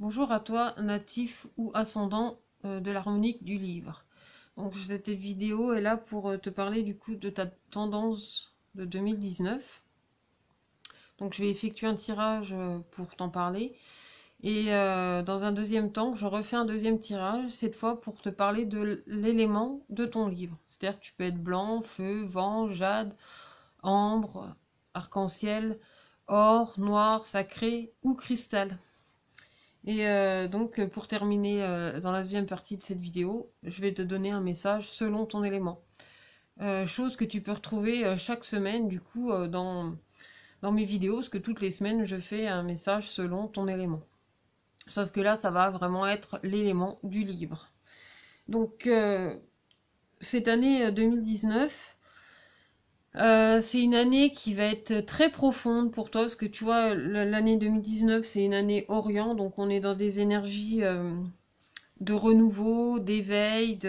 Bonjour à toi, natif ou ascendant de l'harmonique du livre. Donc cette vidéo est là pour te parler du coup de ta tendance de 2019. Donc je vais effectuer un tirage pour t'en parler. Et dans un deuxième temps, je refais un deuxième tirage, cette fois pour te parler de l'élément de ton livre. C'est-à-dire que tu peux être blanc, feu, vent, jade, ambre, arc-en-ciel, or, noir, sacré ou cristal. Et donc, pour terminer dans la deuxième partie de cette vidéo, je vais te donner un message selon ton élément. Chose que tu peux retrouver chaque semaine, du coup, dans mes vidéos, parce que toutes les semaines, je fais un message selon ton élément. Sauf que là, ça va vraiment être l'élément du livre. Donc, cette année 2019, c'est une année qui va être très profonde pour toi, parce que tu vois, l'année 2019, c'est une année Orient, donc on est dans des énergies de renouveau, d'éveil,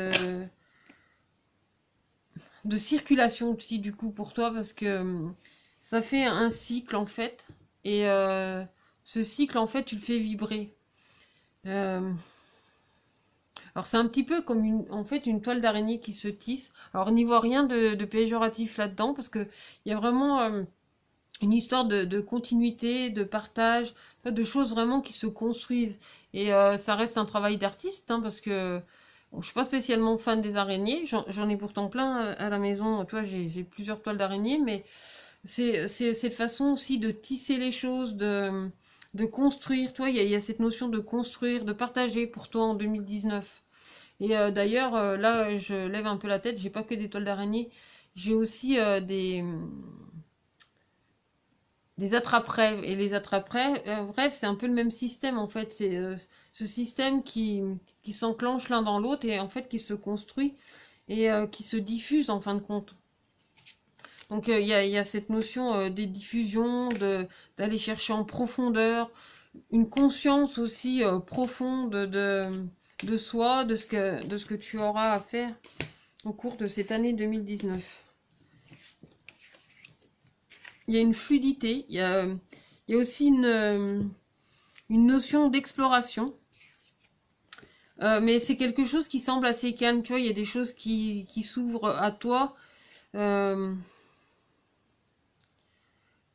de circulation aussi du coup pour toi, parce que ça fait un cycle en fait, et ce cycle en fait, tu le fais vibrer. Euh, alors c'est un petit peu comme en fait une toile d'araignée qui se tisse. Alors n'y voit rien de péjoratif là-dedans, parce que il y a vraiment une histoire de continuité, de partage, de choses vraiment qui se construisent. Et ça reste un travail d'artiste, hein, parce que bon, je suis pas spécialement fan des araignées. J'en ai pourtant plein à la maison. Tu vois, j'ai plusieurs toiles d'araignées, mais c'est cette façon aussi de tisser les choses, de construire. Toi, il y a cette notion de construire, de partager pour toi en 2019. Et d'ailleurs, là, je lève un peu la tête. J'ai pas que des toiles d'araignée. J'ai aussi des attrape-rêves. Et les attrape-rêves, c'est un peu le même système en fait. C'est ce système qui s'enclenche l'un dans l'autre et en fait qui se construit et qui se diffuse en fin de compte. Donc y a cette notion de diffusion, d'aller chercher en profondeur, une conscience aussi profonde de soi, de ce que tu auras à faire au cours de cette année 2019. Il y a une fluidité, il y a aussi une notion d'exploration. Mais c'est quelque chose qui semble assez calme, tu vois, il y a des choses qui s'ouvrent à toi. Euh,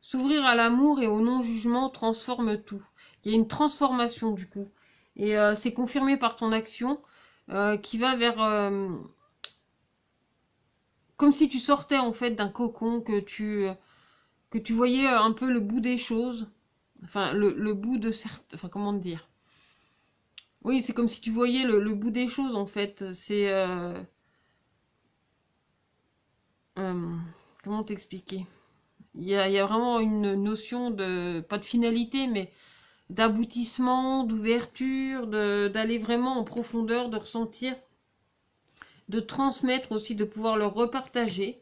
S'ouvrir à l'amour et au non-jugement transforme tout. Il y a une transformation du coup. Et c'est confirmé par ton action qui va vers... comme si tu sortais en fait d'un cocon, que tu voyais un peu le bout des choses. Enfin, le bout de certains... Enfin, comment te dire? Oui, c'est comme si tu voyais le bout des choses en fait. C'est... euh, comment t'expliquer? Il y a vraiment une notion de... Pas de finalité, mais d'aboutissement, d'ouverture, d'aller vraiment en profondeur, de ressentir, de transmettre aussi, de pouvoir le repartager.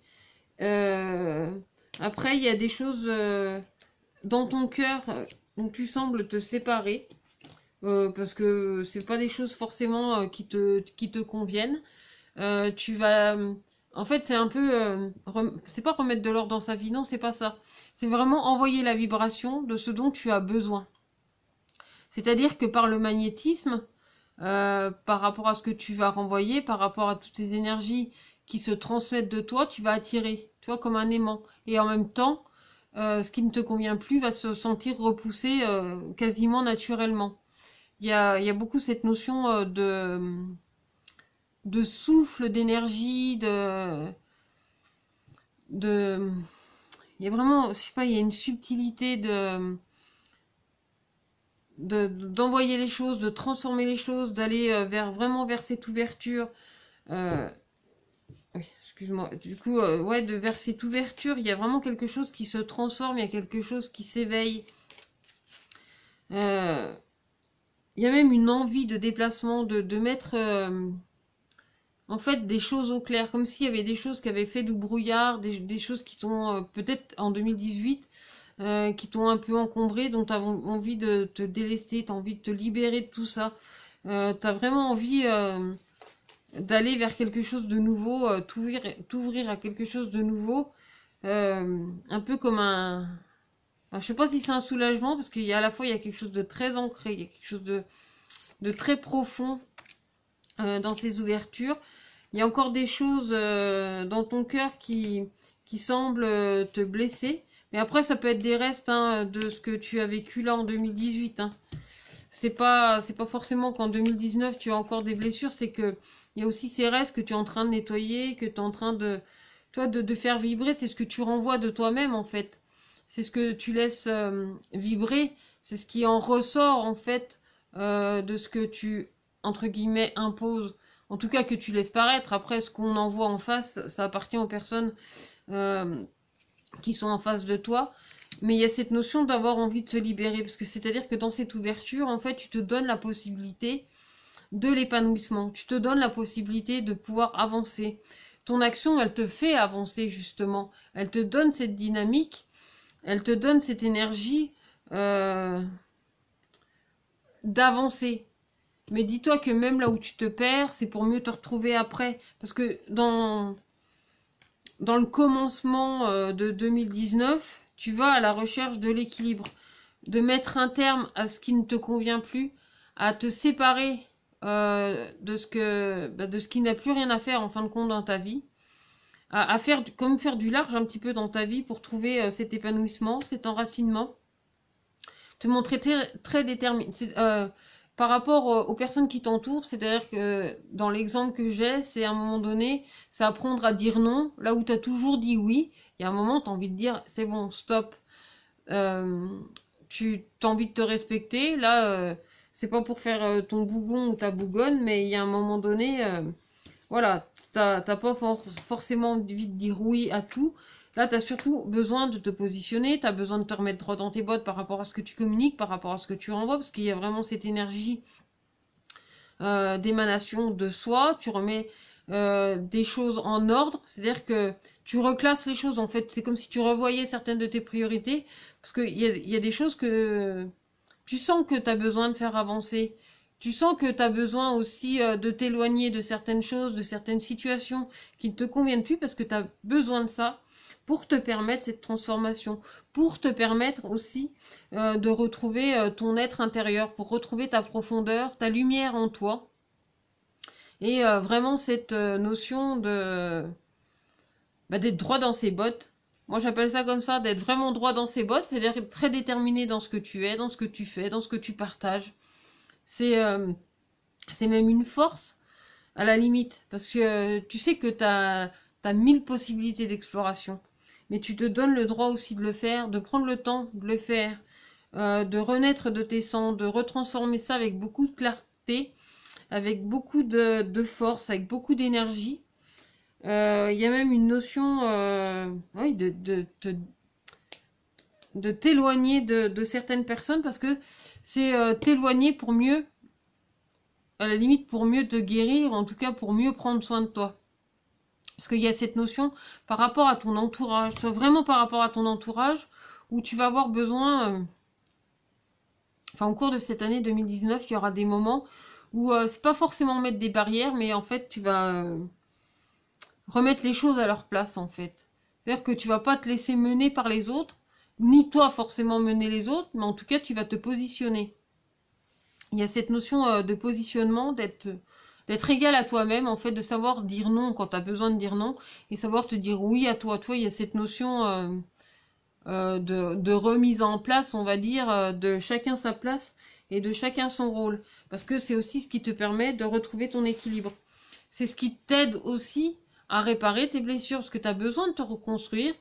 Euh, Après, il y a des choses dans ton cœur dont tu sembles te séparer. Parce que c'est pas des choses forcément qui te conviennent. Tu vas. En fait, c'est un peu. C'est pas remettre de l'ordre dans sa vie, non, c'est pas ça. C'est vraiment envoyer la vibration de ce dont tu as besoin. C'est-à-dire que par le magnétisme, par rapport à ce que tu vas renvoyer, par rapport à toutes ces énergies qui se transmettent de toi, tu vas attirer, tu vois, comme un aimant. Et en même temps, ce qui ne te convient plus va se sentir repoussé quasiment naturellement. Il y a beaucoup cette notion de souffle, d'énergie, de, il y a vraiment, je sais pas, il y a une subtilité d'envoyer les choses, de transformer les choses, d'aller vers vraiment vers cette ouverture. Euh, oui, excuse-moi. Du coup, ouais, vers cette ouverture, il y a vraiment quelque chose qui se transforme, il y a quelque chose qui s'éveille. Euh, il y a même une envie de déplacement, de mettre en fait des choses au clair, comme s'il y avait des choses qui avaient fait du brouillard, des choses qui t'ont peut-être en 2018 qui t'ont un peu encombré, dont tu as envie de te délester, tu as envie de te libérer de tout ça. Tu as vraiment envie d'aller vers quelque chose de nouveau, t'ouvrir à quelque chose de nouveau, un peu comme Alors, je sais pas si c'est un soulagement, parce qu'il y a à la fois, il y a quelque chose de très ancré, il y a quelque chose de très profond dans ces ouvertures. Il y a encore des choses dans ton cœur qui semblent te blesser. Mais après, ça peut être des restes hein, de ce que tu as vécu là en 2018. Hein. C'est pas forcément qu'en 2019 tu as encore des blessures, c'est que il y a aussi ces restes que tu es en train de nettoyer, que tu es en train de toi de faire vibrer. C'est ce que tu renvoies de toi-même en fait. C'est ce que tu laisses vibrer. C'est ce qui en ressort en fait de ce que tu entre guillemets imposes. En tout cas que tu laisses paraître. Après, ce qu'on envoie en face, ça appartient aux personnes qui sont en face de toi. Mais il y a cette notion d'avoir envie de se libérer. Parce que c'est-à-dire que dans cette ouverture, en fait, tu te donnes la possibilité de l'épanouissement. Tu te donnes la possibilité de pouvoir avancer. Ton action, elle te fait avancer, justement. Elle te donne cette dynamique. Elle te donne cette énergie d'avancer. Mais dis-toi que même là où tu te perds, c'est pour mieux te retrouver après. Parce que dans le commencement de 2019, tu vas à la recherche de l'équilibre, de mettre un terme à ce qui ne te convient plus, à te séparer de ce qui n'a plus rien à faire en fin de compte dans ta vie, à faire faire du large un petit peu dans ta vie pour trouver cet épanouissement, cet enracinement, te montrer très déterminé. Par rapport aux personnes qui t'entourent, c'est-à-dire que dans l'exemple que j'ai, c'est à un moment donné, c'est apprendre à dire non, là où tu as toujours dit oui, il y a un moment, tu as envie de dire, c'est bon, stop, tu as envie de te respecter, là, c'est pas pour faire ton bougon ou ta bougonne, mais il y a un moment donné, voilà, t'as pas forcément envie de dire oui à tout. Là, tu as surtout besoin de te positionner, tu as besoin de te remettre droit dans tes bottes par rapport à ce que tu communiques, par rapport à ce que tu renvoies, parce qu'il y a vraiment cette énergie d'émanation de soi. Tu remets des choses en ordre, c'est-à-dire que tu reclasses les choses, en fait. C'est comme si tu revoyais certaines de tes priorités, parce qu'il y a des choses que tu sens que tu as besoin de faire avancer. Tu sens que tu as besoin aussi de t'éloigner de certaines choses, de certaines situations qui ne te conviennent plus, parce que tu as besoin de ça pour te permettre cette transformation, pour te permettre aussi de retrouver ton être intérieur, pour retrouver ta profondeur, ta lumière en toi. Et vraiment cette notion d'être droit dans ses bottes. Moi j'appelle ça comme ça, d'être vraiment droit dans ses bottes, c'est-à-dire être très déterminé dans ce que tu es, dans ce que tu fais, dans ce que tu partages. C'est même une force à la limite, parce que tu sais que tu as 1000 possibilités d'exploration. Mais tu te donnes le droit aussi de le faire, de prendre le temps de le faire, de renaître de tes cendres, de retransformer ça avec beaucoup de clarté, avec beaucoup de force, avec beaucoup d'énergie. Il y a même une notion oui, de t'éloigner de certaines personnes, parce que c'est t'éloigner pour mieux, à la limite pour mieux te guérir, en tout cas pour mieux prendre soin de toi. Parce qu'il y a cette notion par rapport à ton entourage, vraiment par rapport à ton entourage, où tu vas avoir besoin, enfin au cours de cette année 2019, il y aura des moments où c'est pas forcément mettre des barrières, mais en fait tu vas remettre les choses à leur place en fait. C'est-à-dire que tu vas pas te laisser mener par les autres, ni toi forcément mener les autres, mais en tout cas tu vas te positionner. Il y a cette notion de positionnement, d'être égal à toi-même, en fait, de savoir dire non quand tu as besoin de dire non, et savoir te dire oui à toi. Toi, il y a cette notion de remise en place, on va dire, de chacun sa place et de chacun son rôle. Parce que c'est aussi ce qui te permet de retrouver ton équilibre. C'est ce qui t'aide aussi à réparer tes blessures, parce que tu as besoin de te reconstruire,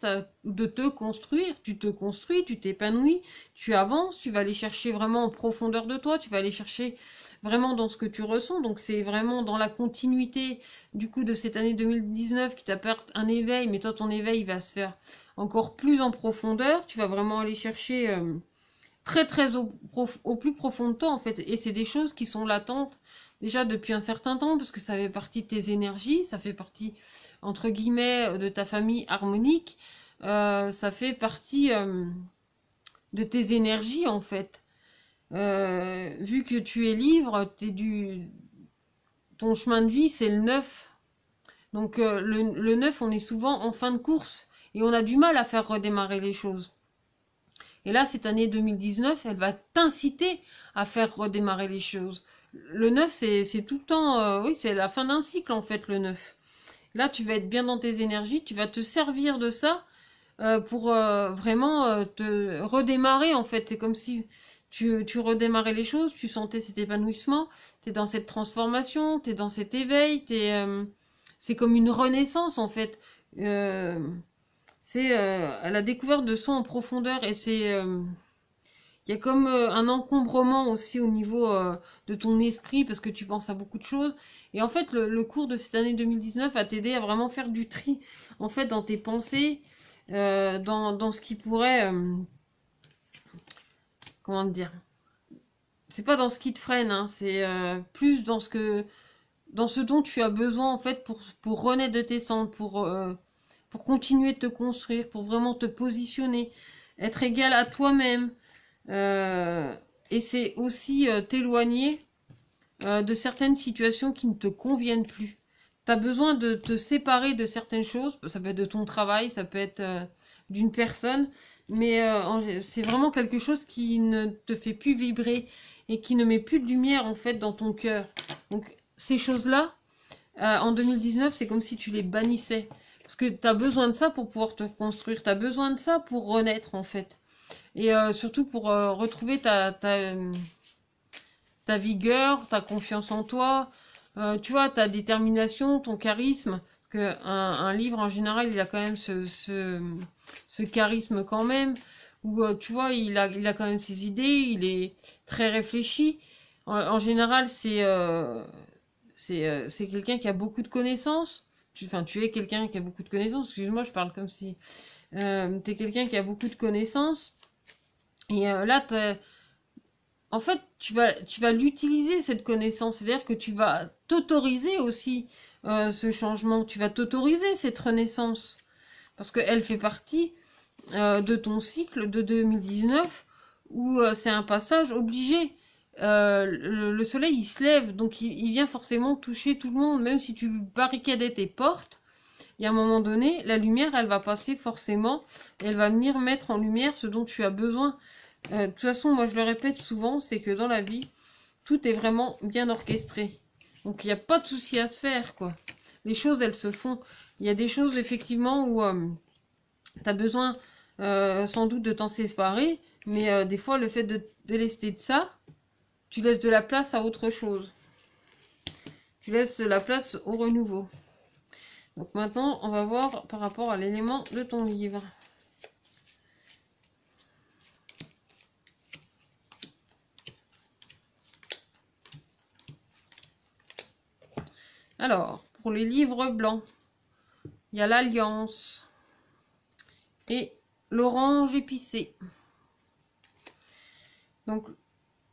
de te construire, tu te construis, tu t'épanouis, tu avances, tu vas aller chercher vraiment en profondeur de toi, tu vas aller chercher vraiment dans ce que tu ressens, donc c'est vraiment dans la continuité du coup de cette année 2019 qui t'apporte un éveil, mais toi ton éveil va se faire encore plus en profondeur, tu vas vraiment aller chercher très très au plus profond de toi en fait, et c'est des choses qui sont latentes déjà depuis un certain temps, parce que ça fait partie de tes énergies, ça fait partie, entre guillemets, de ta famille harmonique, ça fait partie de tes énergies, en fait. Vu que tu es libre, ton chemin de vie, c'est le neuf. Donc le neuf, on est souvent en fin de course, et on a du mal à faire redémarrer les choses. Et là, cette année 2019, elle va t'inciter à faire redémarrer les choses. Le 9, c'est tout le temps, oui, c'est la fin d'un cycle en fait, le 9. Là, tu vas être bien dans tes énergies, tu vas te servir de ça pour vraiment te redémarrer en fait. C'est comme si tu redémarrais les choses, tu sentais cet épanouissement, tu es dans cette transformation, tu es dans cet éveil, c'est comme une renaissance en fait. C'est à la découverte de soi en profondeur et il y a comme un encombrement aussi au niveau de ton esprit parce que tu penses à beaucoup de choses. Et en fait, le cours de cette année 2019 va t'aider à vraiment faire du tri en fait dans tes pensées, dans ce qui pourrait, comment dire, c'est pas dans ce qui te freine, hein, c'est plus dans ce dont tu as besoin en fait pour renaître de tes cendres, pour continuer de te construire, pour vraiment te positionner, être égal à toi-même. Et c'est aussi t'éloigner de certaines situations qui ne te conviennent plus. Tu as besoin de te séparer de certaines choses, ça peut être de ton travail, ça peut être d'une personne, mais c'est vraiment quelque chose qui ne te fait plus vibrer et qui ne met plus de lumière en fait dans ton cœur. Donc ces choses-là, en 2019, c'est comme si tu les bannissais. Parce que tu as besoin de ça pour pouvoir te construire, tu as besoin de ça pour renaître en fait. Et surtout pour retrouver ta vigueur, ta confiance en toi, tu vois, ta détermination, ton charisme. Parce que un livre, en général, il a quand même ce charisme quand même. Où, tu vois, il a quand même ses idées, il est très réfléchi. En général, c'est quelqu'un qui a beaucoup de connaissances. Enfin, tu es quelqu'un qui a beaucoup de connaissances. Excuse-moi, je parle comme si... tu es quelqu'un qui a beaucoup de connaissances. Et là, en fait, tu vas l'utiliser, cette connaissance. C'est-à-dire que tu vas t'autoriser aussi ce changement. Tu vas t'autoriser cette renaissance. Parce qu'elle fait partie de ton cycle de 2019 où c'est un passage obligé. Le soleil, il se lève, donc il vient forcément toucher tout le monde. Même si tu barricadais tes portes, il y a un moment donné, la lumière, elle va passer forcément. Elle va venir mettre en lumière ce dont tu as besoin. De toute façon, moi je le répète souvent, c'est que dans la vie, tout est vraiment bien orchestré. Donc il n'y a pas de souci à se faire, quoi. Les choses, elles se font. Il y a des choses, effectivement, où tu as besoin sans doute de t'en séparer, mais des fois, le fait de délester de ça, tu laisses de la place à autre chose. Tu laisses de la place au renouveau. Donc maintenant, on va voir par rapport à l'élément de ton livre. Alors, pour les livres blancs, il y a l'Alliance et l'orange épicé. Donc,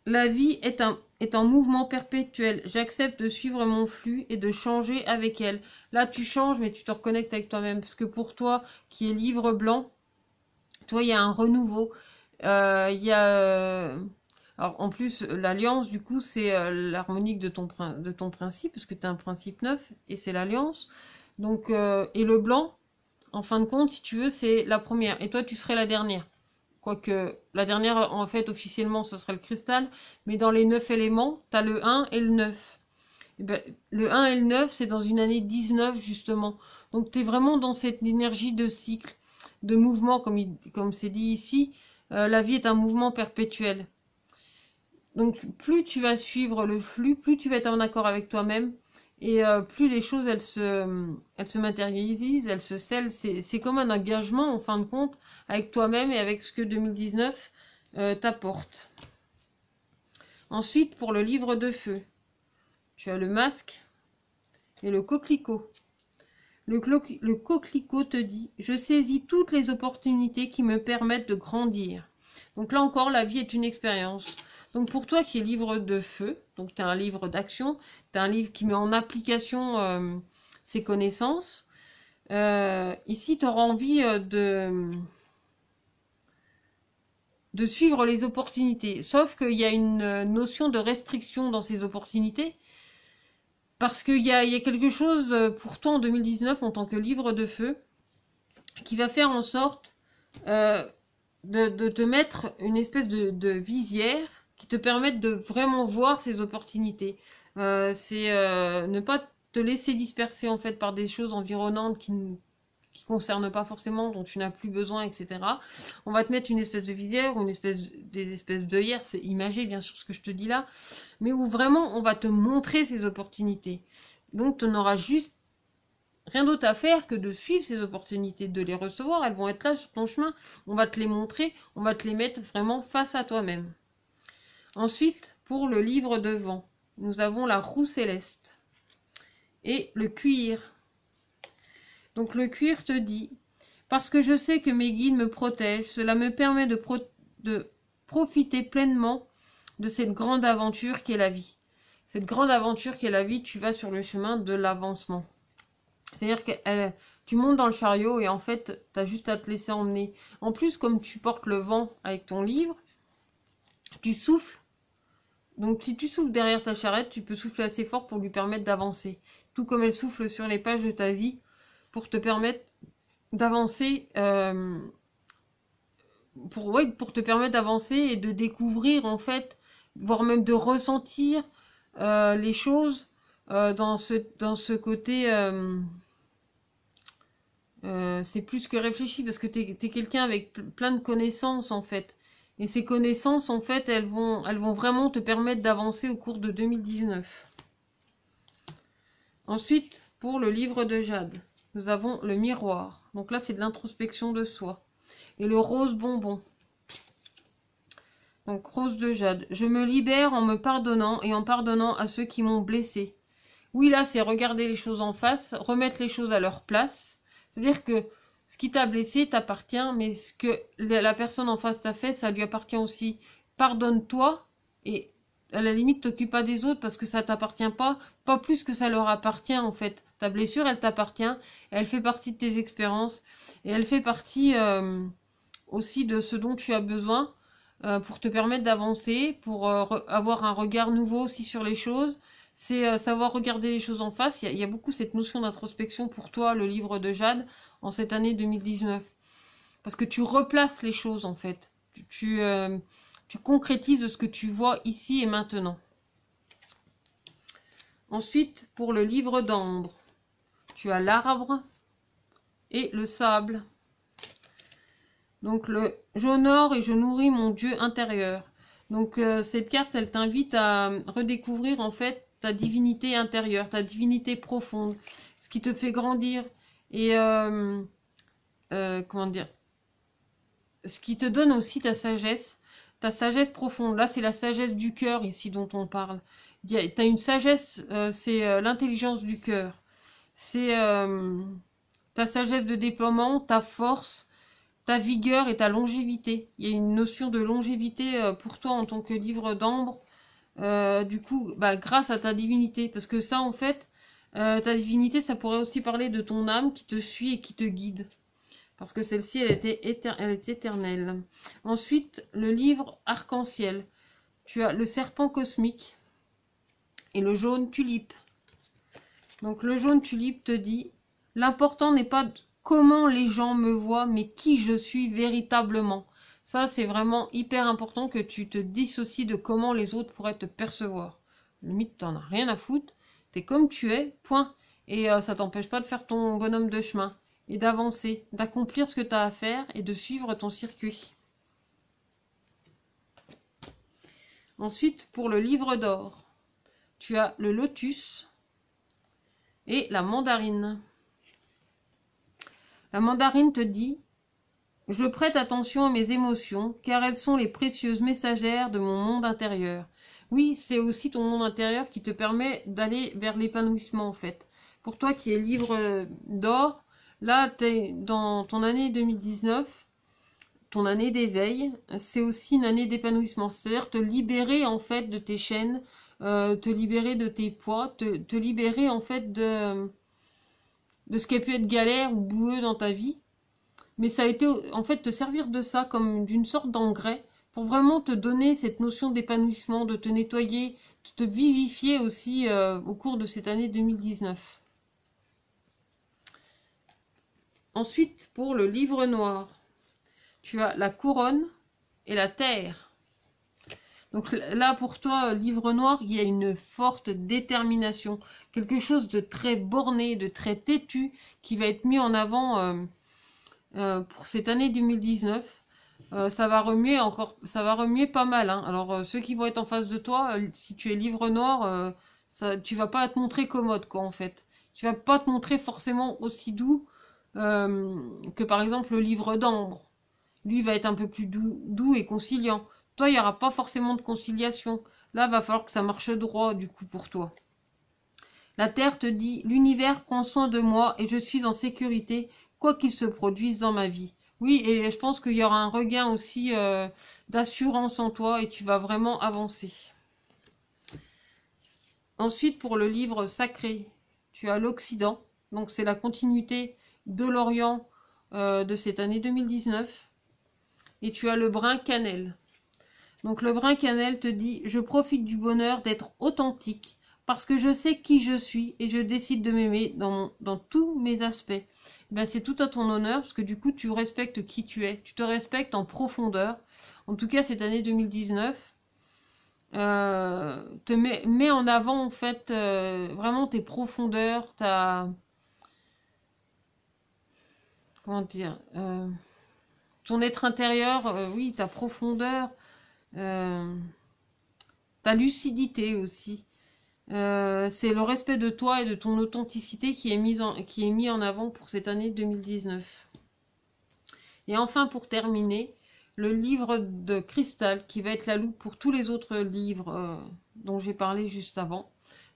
la vie est un mouvement perpétuel. J'accepte de suivre mon flux et de changer avec elle. Là, tu changes, mais tu te reconnectes avec toi-même. Parce que pour toi, qui est livre blanc, toi, il y a un renouveau. Il y a... alors, en plus, l'alliance, du coup, c'est l'harmonique de ton principe, parce que tu as un principe neuf, et c'est l'alliance. Donc, et le blanc, en fin de compte, si tu veux, c'est la première. Et toi, tu serais la dernière. Quoique, la dernière, en fait, officiellement, ce serait le cristal. Mais dans les 9 éléments, tu as le 1 et le 9. Et ben, le 1 et le 9, c'est dans une année 19, justement. Donc, tu es vraiment dans cette énergie de cycle, de mouvement, comme c'est dit ici. La vie est un mouvement perpétuel. Donc, plus tu vas suivre le flux, plus tu vas être en accord avec toi-même. Et plus les choses, elles se matérialisent, elles se scellent. C'est comme un engagement, en fin de compte, avec toi-même et avec ce que 2019 t'apporte. Ensuite, pour le livre de feu, tu as le masque et le coquelicot. Le coquelicot te dit « Je saisis toutes les opportunités qui me permettent de grandir. » Donc là encore, la vie est une expérience. Donc pour toi qui es livre de feu, donc tu as un livre d'action, tu as un livre qui met en application ses connaissances, ici tu auras envie de suivre les opportunités. Sauf qu'il y a une notion de restriction dans ces opportunités, parce qu'il y a quelque chose pour toi en 2019 en tant que livre de feu, qui va faire en sorte de te mettre une espèce de visière qui te permette de vraiment voir ces opportunités. C'est ne pas te laisser disperser en fait par des choses environnantes qui ne concernent pas forcément, dont tu n'as plus besoin, etc. On va te mettre une espèce de visière ou des espèces d'œillères, c'est imagé bien sûr ce que je te dis là, mais où vraiment on va te montrer ces opportunités. Donc tu n'auras juste rien d'autre à faire que de suivre ces opportunités, de les recevoir, elles vont être là sur ton chemin, on va te les montrer, on va te les mettre vraiment face à toi-même. Ensuite, pour le livre de vent, nous avons la roue céleste et le cuir. Donc le cuir te dit, parce que je sais que mes guides me protègent, cela me permet de profiter pleinement de cette grande aventure qu'est la vie. Cette grande aventure qu'est la vie, tu vas sur le chemin de l'avancement. C'est-à-dire que tu montes dans le chariot et en fait, tu as juste à te laisser emmener. En plus, comme tu portes le vent avec ton livre, tu souffles. Donc si tu souffles derrière ta charrette, tu peux souffler assez fort pour lui permettre d'avancer. Tout comme elle souffle sur les pages de ta vie pour te permettre d'avancer, pour te permettre d'avancer et de découvrir en fait, voire même de ressentir les choses dans ce côté... c'est plus que réfléchi parce que tu es quelqu'un avec plein de connaissances en fait. Et ces connaissances en fait, elles vont vraiment te permettre d'avancer au cours de 2019. Ensuite, pour le livre de Jade, nous avons le miroir. Donc là, c'est de l'introspection de soi. Et le rose bonbon. Donc rose de Jade. Je me libère en me pardonnant et en pardonnant à ceux qui m'ont blessé. Oui, là, c'est regarder les choses en face, remettre les choses à leur place. C'est-à-dire que ce qui t'a blessé t'appartient, mais ce que la personne en face t'a fait, ça lui appartient aussi. Pardonne-toi et à la limite, t'occupe pas des autres parce que ça t'appartient pas plus que ça leur appartient en fait. Ta blessure, elle t'appartient, elle fait partie de tes expériences et elle fait partie aussi de ce dont tu as besoin pour te permettre d'avancer, pour avoir un regard nouveau aussi sur les choses. C'est savoir regarder les choses en face. Il y a beaucoup cette notion d'introspection pour toi, le livre de Jade, en cette année 2019. Parce que tu replaces les choses, en fait. Tu concrétises ce que tu vois ici et maintenant. Ensuite, pour le livre d'ambre, tu as l'arbre et le sable. Donc, j'honore et je nourris mon Dieu intérieur. Donc, cette carte, elle t'invite à redécouvrir, en fait, ta divinité intérieure, ta divinité profonde, ce qui te fait grandir et comment dire, ce qui te donne aussi ta sagesse profonde. Là, c'est la sagesse du cœur ici dont on parle. Tu as une sagesse, c'est l'intelligence du cœur. C'est ta sagesse de déploiement, ta force, ta vigueur et ta longévité. Il y a une notion de longévité pour toi en tant que livre d'ambre. Du coup, grâce à ta divinité, parce que ça en fait, ta divinité, ça pourrait aussi parler de ton âme qui te suit et qui te guide, parce que celle-ci, elle est éternelle. Ensuite, le livre arc-en-ciel, tu as le serpent cosmique et le jaune tulipe. Donc le jaune tulipe te dit, l'important n'est pas comment les gens me voient, mais qui je suis véritablement. Ça, c'est vraiment hyper important que tu te dissocies de comment les autres pourraient te percevoir. Limite, t'en as rien à foutre. T'es comme tu es, point. Et ça t'empêche pas de faire ton bonhomme de chemin. Et d'avancer, d'accomplir ce que tu as à faire et de suivre ton circuit. Ensuite, pour le livre d'or, tu as le lotus et la mandarine. La mandarine te dit... Je prête attention à mes émotions, car elles sont les précieuses messagères de mon monde intérieur. Oui, c'est aussi ton monde intérieur qui te permet d'aller vers l'épanouissement, en fait. Pour toi qui es livre d'or, là, t'es dans ton année 2019, ton année d'éveil, c'est aussi une année d'épanouissement. C'est-à-dire te libérer, en fait, de tes chaînes, te libérer de tes poids, te libérer, en fait, de ce qui a pu être galère ou boueux dans ta vie. Mais ça a été en fait te servir de ça comme d'une sorte d'engrais pour vraiment te donner cette notion d'épanouissement, de te nettoyer, de te vivifier aussi au cours de cette année 2019. Ensuite, pour le livre noir, tu as la couronne et la terre. Donc là, pour toi, livre noir, il y a une forte détermination. Quelque chose de très borné, de très têtu, qui va être mis en avant pour cette année 2019. Ça va remuer ça va remuer pas mal. Hein. Alors, ceux qui vont être en face de toi, si tu es livre noir, tu vas pas te montrer commode, quoi, en fait. Tu vas pas te montrer forcément aussi doux que, par exemple, le livre d'ambre. Lui va être un peu plus doux et conciliant. Toi, il n'y aura pas forcément de conciliation. Là, va falloir que ça marche droit, du coup, pour toi. La Terre te dit, l'univers prend soin de moi et je suis en sécurité, quoi qu'il se produise dans ma vie. Oui, et je pense qu'il y aura un regain aussi d'assurance en toi et tu vas vraiment avancer. Ensuite, pour le livre sacré, tu as l'Occident. Donc, c'est la continuité de l'Orient de cette année 2019. Et tu as le brin cannelle. Donc le brin cannelle te dit « Je profite du bonheur d'être authentique parce que je sais qui je suis et je décide de m'aimer dans tous mes aspects. » Ben, c'est tout à ton honneur parce que du coup tu respectes qui tu es. Tu te respectes en profondeur. En tout cas cette année 2019 te met en avant en fait vraiment tes profondeurs, comment dire, ton être intérieur, oui, ta profondeur, ta lucidité aussi. C'est le respect de toi et de ton authenticité qui est mis en avant pour cette année 2019. Et enfin, pour terminer, le livre de cristal qui va être la loupe pour tous les autres livres dont j'ai parlé juste avant.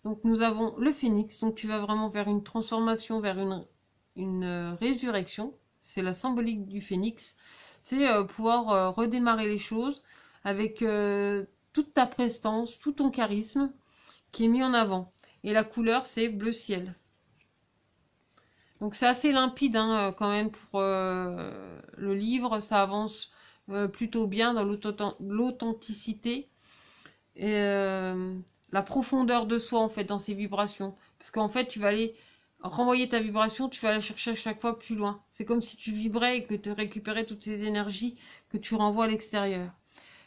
Donc nous avons le phénix, donc tu vas vraiment vers une transformation, vers une résurrection. C'est la symbolique du phénix. C'est pouvoir redémarrer les choses avec toute ta prestance, tout ton charisme qui est mis en avant. Et la couleur, c'est bleu ciel. Donc c'est assez limpide hein, quand même pour le livre. Ça avance plutôt bien dans l'authenticité et la profondeur de soi en fait dans ses vibrations. Parce qu'en fait, tu vas aller renvoyer ta vibration, tu vas la chercher à chaque fois plus loin. C'est comme si tu vibrais et que tu récupérais toutes ces énergies que tu renvoies à l'extérieur.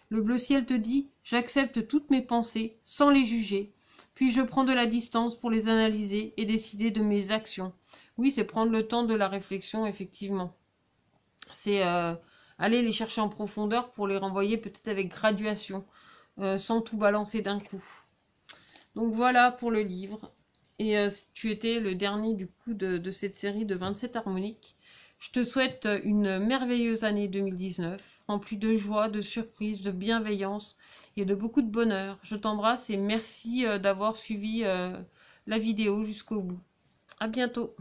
Le bleu ciel te dit « J'accepte toutes mes pensées sans les juger, puis je prends de la distance pour les analyser et décider de mes actions. » Oui, c'est prendre le temps de la réflexion, effectivement. C'est aller les chercher en profondeur pour les renvoyer peut-être avec graduation, sans tout balancer d'un coup. Donc voilà pour le livre. Et tu étais le dernier du coup de cette série de 27 harmoniques. Je te souhaite une merveilleuse année 2019, remplie de joie, de surprise, de bienveillance et de beaucoup de bonheur. Je t'embrasse et merci d'avoir suivi la vidéo jusqu'au bout. À bientôt.